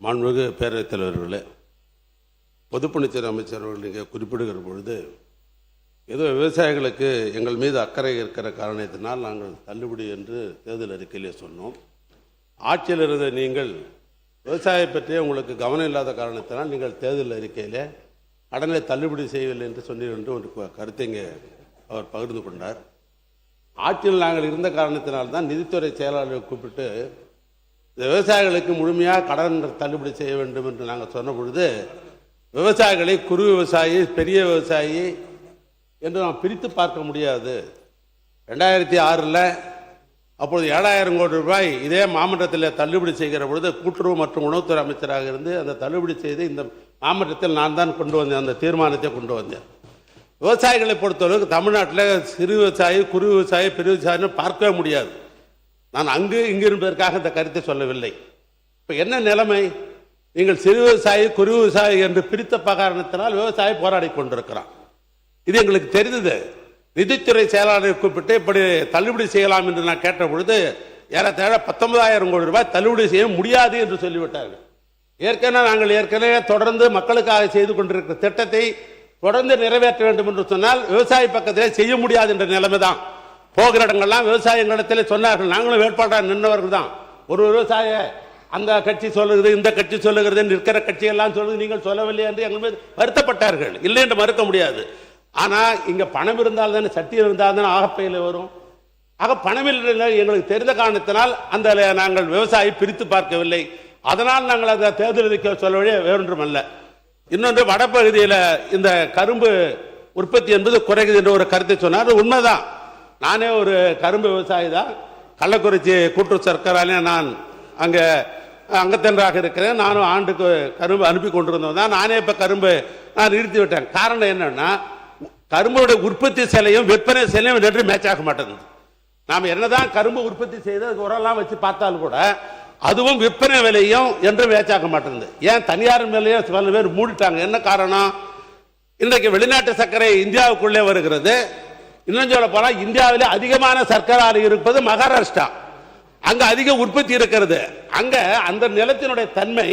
மாண்புமிகு பேரவைத் தலைவர்களே, பொதுப்பணித்துறை அமைச்சர் அவர்கள் நீங்கள் குறிப்பிடுகிற பொழுது ஏதோ விவசாயிகளுக்கு எங்கள் மீது அக்கறை இருக்கிற காரணத்தினால் நாங்கள் தள்ளுபடி என்று தேர்தல் அறிக்கையிலே சொன்னோம். ஆட்சியில் இருந்த நீங்கள் விவசாயியை பற்றியே உங்களுக்கு கவனம் இல்லாத காரணத்தினால் நீங்கள் தேர்தல் அறிக்கையிலே கடனை தள்ளுபடி செய்யவில்லை என்று சொன்னீர் என்று ஒரு கருத்தை இங்கே அவர் பகிர்ந்து கொண்டார். ஆட்சியில் நாங்கள் இருந்த காரணத்தினால்தான் நிதித்துறை செயலாளரை கூப்பிட்டு இந்த விவசாயிகளுக்கு முழுமையாக கடன் தள்ளுபடி செய்ய வேண்டும் என்று நாங்கள் சொன்ன பொழுது விவசாயிகளை குறு விவசாயி, பெரிய விவசாயி என்று நாம் பிரித்து பார்க்க முடியாது. 2006 அப்பொழுது 7000 கோடி ரூபாய் இதே மாமன்றத்தில் தள்ளுபடி செய்கிற பொழுது கூட்டுறவு மற்றும் உணவுத்துறை அமைச்சராக இருந்து அந்த தள்ளுபடி செய்து இந்த மாமன்றத்தில் நான் தான் கொண்டு வந்தேன், அந்த தீர்மானத்தை கொண்டு வந்தேன். விவசாயிகளை பொறுத்தவரைக்கும் தமிழ்நாட்டில் சிறு விவசாயி, குறு விவசாயி, பெரிய விவசாயின்னு பார்க்கவே முடியாது. நான் இங்கு இருப்பதற்காக இந்த கருத்தை சொல்லவில்லை. இப்போ என்ன நிலைமை? நீங்கள் சிறு விவசாயி, குறு விவசாயி என்று பிரித்த காரணத்தினால் விவசாயி போராடி கொண்டிருக்கிறான். இது எங்களுக்கு தெரிந்தது. நிதித்துறை செயலாளரை கூப்பிட்டு இப்படி தள்ளுபடி செய்யலாம் என்று நான் கேட்ட பொழுது ஏறத்தாழ 19,000 கோடி ரூபாய் தள்ளுபடி செய்ய முடியாது என்று சொல்லிவிட்டார்கள். நாங்கள் தொடர்ந்து மக்களுக்காக செய்து கொண்டிருக்கிற திட்டத்தை தொடர்ந்து நிறைவேற்ற வேண்டும் என்று சொன்னால் விவசாய பக்கத்திலே செய்ய முடியாது என்ற நிலைமை தான். போகிற இடங்கள்லாம் விவசாயிகளிடத்தில் சொன்னார்கள். நாங்களும் வேட்பாளராக நின்றவர்கள் தான். ஒரு விவசாய அந்த கட்சி சொல்லுகிறது, இந்த கட்சி சொல்லுகிறது, நிற்கிற கட்சியெல்லாம் சொல்லுது, நீங்கள் சொல்லவில்லை என்று எங்கள் மீது வருத்தப்பட்டார்கள். இல்லை என்று மறுக்க முடியாது. ஆனால் இங்கே பணம் இருந்தால் தானே, சட்டி இருந்தால் தானே ஆகப்பையில் வரும். ஆக பணமில்லை எங்களுக்கு தெரிந்த காரணத்தினால் அந்த நாங்கள் விவசாயி பிரித்து பார்க்கவில்லை. அதனால் நாங்கள் அந்த தேர்தல் அறிக்கை சொல்லவே வேறொன்றுமல்ல. இன்னொன்று, வடப்பகுதியில் இந்த கரும்பு உற்பத்தி என்பது குறைகிறது என்ற ஒரு கருத்தை சொன்னார். உண்மைதான். நானே ஒரு கரும்பு விவசாயி தான். கள்ளக்குறிச்சி கூட்டுறவு சர்க்கராலே நான் அங்கே அங்கத்தன்றாக இருக்கிறேன். நானும் ஆண்டுக்கு கரும்பு அனுப்பி கொண்டிருந்தோம் தான். நானே இப்போ கரும்பு நான் நிறுத்தி விட்டேன். காரணம் என்னன்னா, கரும்புடைய உற்பத்தி சிலையும் விற்பனை சிலையும் ரெண்டு மேட்ச் ஆக மாட்டேங்குது. நாம் என்னதான் கரும்பு உற்பத்தி செய்து உரம்லாம் வச்சு பார்த்தாலும் கூட அதுவும் விற்பனை விலையும் என்று மேட்ச் ஆக மாட்டேங்குது. ஏன் தனியார் மேலேயே சில பேர் மூடிட்டாங்க. என்ன காரணம்? இன்றைக்கு வெளிநாட்டு சர்க்கரை இந்தியாவுக்குள்ளே வருகிறது. இன்னும் சொல்ல போனால் இந்தியாவிலே அதிகமான சர்க்கரை இருப்பது மகாராஷ்டிரா. அங்க அதிக உற்பத்தி இருக்கிறது. அங்க அந்த நிலத்தினுடைய தன்மை,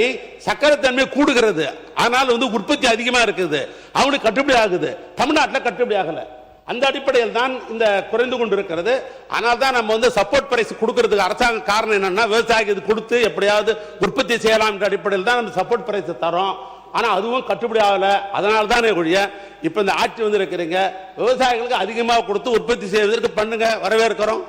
சர்க்கரை தன்மை கூடுகிறது. ஆனால் உற்பத்தி அதிகமா இருக்குது. அவனுக்கு கட்டுப்படி ஆகுது. தமிழ்நாட்டில் கட்டுப்படி ஆகல. அந்த அடிப்படையில் தான் இந்த குறைந்து கொண்டிருக்கிறது. ஆனால் தான் நம்ம சப்போர்ட் பிரைஸ் கொடுக்கிறதுக்கு அரசாங்க காரணம் என்னன்னா, விவசாயிக்கு இது கொடுத்து எப்படியாவது உற்பத்தி செய்யலாம் என்ற அடிப்படையில் தான் நம்ம சப்போர்ட் பிரைஸ் தரோம். ஆனால் அதுவும் கட்டுப்படி ஆகல. அதனால தானே ஒழிய இப்போ இந்த ஆட்சி இருக்கிறீங்க, விவசாயிகளுக்கு அதிகமாக கொடுத்து உற்பத்தி செய்வதற்கு பண்ணுங்க, வரவேற்கிறோம்.